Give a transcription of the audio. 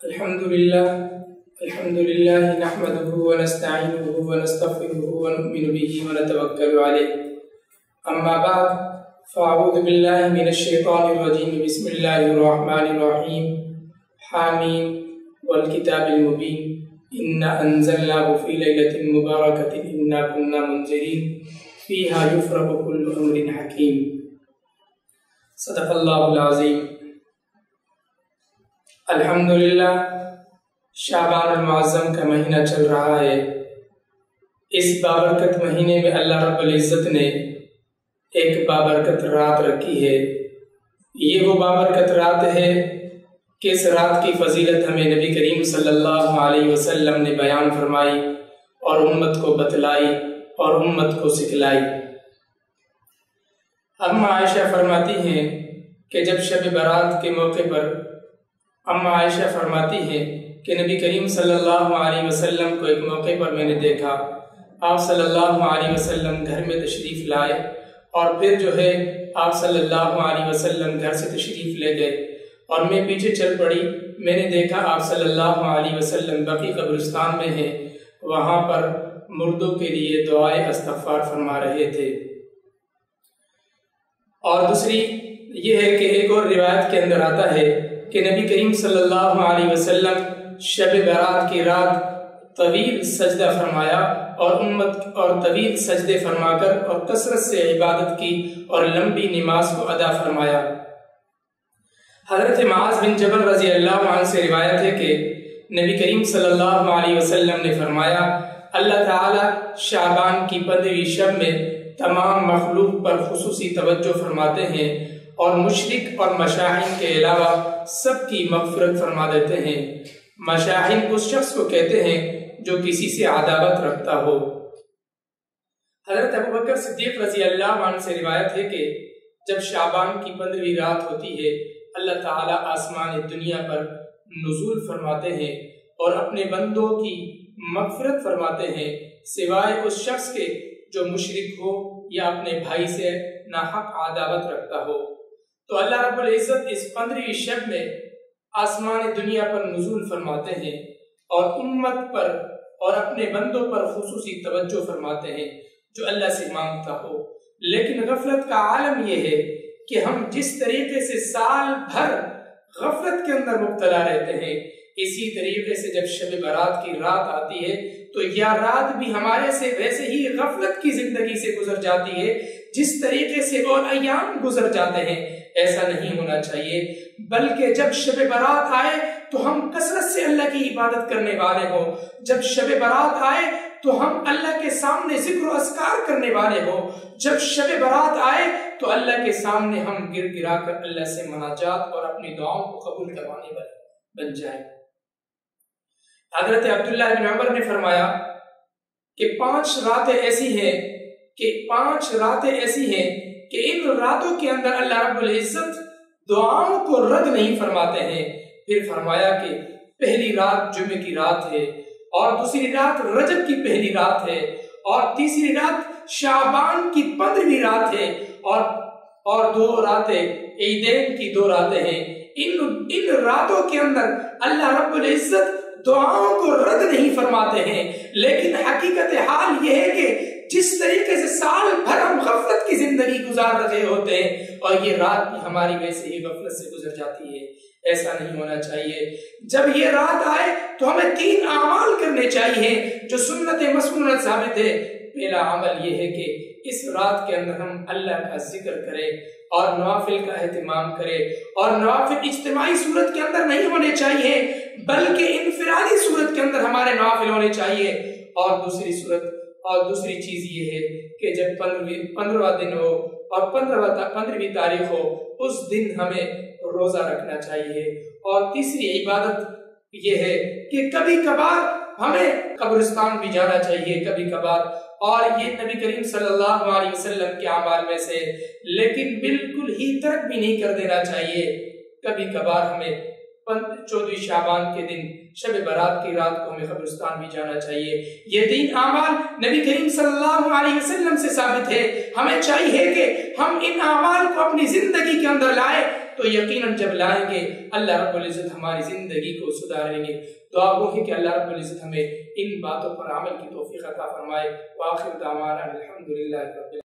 الحمد لله نحمده ونستعينه ونستغفره ونؤمن به ونتوكل عليه. أما بعد فأعوذ بالله من الشيطان الرجيم. بسم الله الرحمن الرحيم. حامين والكتاب المبين إنا أنزلناه في ليلة مباركة إنا كنا منذرين فيها يفرق كل أمر حكيم. صدق الله العظيم. الحمدللہ شعبان المعظم کا مہینہ چل رہا ہے. اس بابرکت مہینے میں اللہ رب العزت نے ایک بابرکت رات رکھی ہے. یہ وہ بابرکت رات ہے کہ اس رات کی فضیلت ہمیں نبی کریم صلی اللہ علیہ وسلم نے بیان فرمائی اور امت کو بتلائی اور امت کو سکھلائی. اما عائشہ فرماتی ہیں کہ جب شب برات کے موقع پر اما عائشہ فرماتی ہیں کہ نبی کریم صلی اللہ علیہ وسلم کو ایک موقع پر میں نے دیکھا. آپ صلی اللہ علیہ وسلم گھر میں تشریف لائے اور پھر آپ صلی اللہ علیہ وسلم گھر سے تشریف لے گئے اور میں پیچھے چل پڑی. میں نے دیکھا آپ صلی اللہ علیہ وسلم بقیع قبرستان میں ہیں، وہاں پر مردوں کے لیے دعائے استغفار فرما رہے تھے. اور دوسری یہ ہے کہ ایک اور روایت کے اندر آتا ہے کہ نبی کریم صلی اللہ علیہ وسلم شب برات کی رات طویل سجدہ فرمایا اور طویل سجدے فرما کر اور کثرت سے عبادت کی اور لمبی نماز کو ادا فرمایا. حضرت معاذ بن جبل رضی اللہ عنہ سے روایت ہے کہ نبی کریم صلی اللہ علیہ وسلم نے فرمایا اللہ تعالی شعبان کی 15ویں شب میں تمام مخلوق پر خصوصی توجہ فرماتے ہیں اور مشرک اور مشاہین کے علاوہ سب کی مغفرت فرما دیتے ہیں. مشاہین اس شخص کو کہتے ہیں جو کسی سے عداوت رکھتا ہو. حضرت ابوبکر صدیق رضی اللہ عنہ سے روایت ہے کہ جب شعبان کی 15ویں رات ہوتی ہے اللہ تعالیٰ آسمان دنیا پر نزول فرماتے ہیں اور اپنے بندوں کی مغفرت فرماتے ہیں سوائے اس شخص کے جو مشرک ہو یا اپنے بھائی سے ناحق عداوت رکھتا ہو. تو اللہ رب العزت اس 15ویں شب میں آسمان دنیا پر نزول فرماتے ہیں اور امت پر اور اپنے بندوں پر خصوصی توجہ فرماتے ہیں جو اللہ سے مانگتا ہو. لیکن غفلت کا عالم یہ ہے کہ ہم جس طریقے سے سال بھر غفلت کے اندر مبتلا رہتے ہیں اسی طریقے سے جب شب برات کی رات آتی ہے تو یہ رات بھی ہمارے سے ویسے ہی غفلت کی زندگی سے گزر جاتی ہے جس طریقے سے اور ایام گزر جاتے ہیں. ایسا نہیں ہونا چاہیے بلکہ جب شب برات آئے تو ہم کثرت سے اللہ کی عبادت کرنے والے ہوں. جب شب برات آئے تو ہم اللہ کے سامنے ذکر و اذکار کرنے والے ہوں. جب شب برات آئے تو اللہ کے سامنے ہم گر گرا کر اللہ سے مناجات اور اپنی دعاؤں کو قبول کروانے والے بن جائیں. حضرت عبداللہ بن عمر نے فرمایا کہ 5 راتیں ایسی ہیں کہ ان راتوں کے اندر اللہ رب العزت دعاؤں کو رد نہیں فرماتے ہیں. پھر فرمایا کہ پہلی رات جمعے کی رات ہے اور دوسری رات رجب کی پہلی رات ہے اور تیسری رات شعبان کی 15ویں رات ہے اور 2 راتیں عیدین کی 2 راتیں ہیں. ان راتوں کے اندر اللہ رب العزت دعاؤں کو رد نہیں فرماتے ہیں. لیکن حقیقت حال یہ ہے کہ جس طریقے سے سال بھر ہم غفلت کی زندگی گزار رہے ہوتے ہیں اور یہ رات بھی ہماری ویسے ہی غفلت سے گزر جاتی ہے. ایسا نہیں ہونا چاہیے. جب یہ رات آئے تو ہمیں 3 اعمال کرنے چاہیے جو سنت مسنونہ ثابت ہے. پہلا عمل یہ ہے کہ اس رات کے اندر ہم اللہ کا ذکر کریں اور نوافل کا اہتمام کریں. اور نوافل اجتماعی صورت کے اندر نہیں ہونے چاہیے بلکہ انفرادی صورت کے اندر ہمارے نوافل ہونے چاہیے. اور دوسری چیز یہ ہے کہ جب 15واں دن ہو اور 15ویں تاریخ ہو اس دن ہمیں روزہ رکھنا چاہیے. اور تیسری عبادت یہ ہے کہ کبھی کبھار ہمیں قبرستان بھی جانا چاہیے کبھی کبھار. اور یہ نبی کریم صلی اللہ علیہ وسلم کے اعمال میں سے لیکن بالکل ہی ترک بھی نہیں کر دینا چاہیے. کبھی کبھار ہمیں 14 شعبان کے دن شب برات کی رات کو ہمیں قبرستان بھی جانا چاہیے. یہ 3 اعمال نبی کریم صلی اللہ علیہ وسلم سے ثابت ہے. ہمیں چاہیے کہ ہم ان اعمال کو اپنی زندگی کے اندر لائیں تو یقیناً جب لائیں گے اللہ رب العزت ہماری زندگی کو سدھاریں گے۔ دعا وہ ہے کہ اللہ رب العزت ہمیں ان باتوں پر عمل کی توفیق عطا فرمائے۔ وآخر دعوانا الحمدللہ رب العالمین۔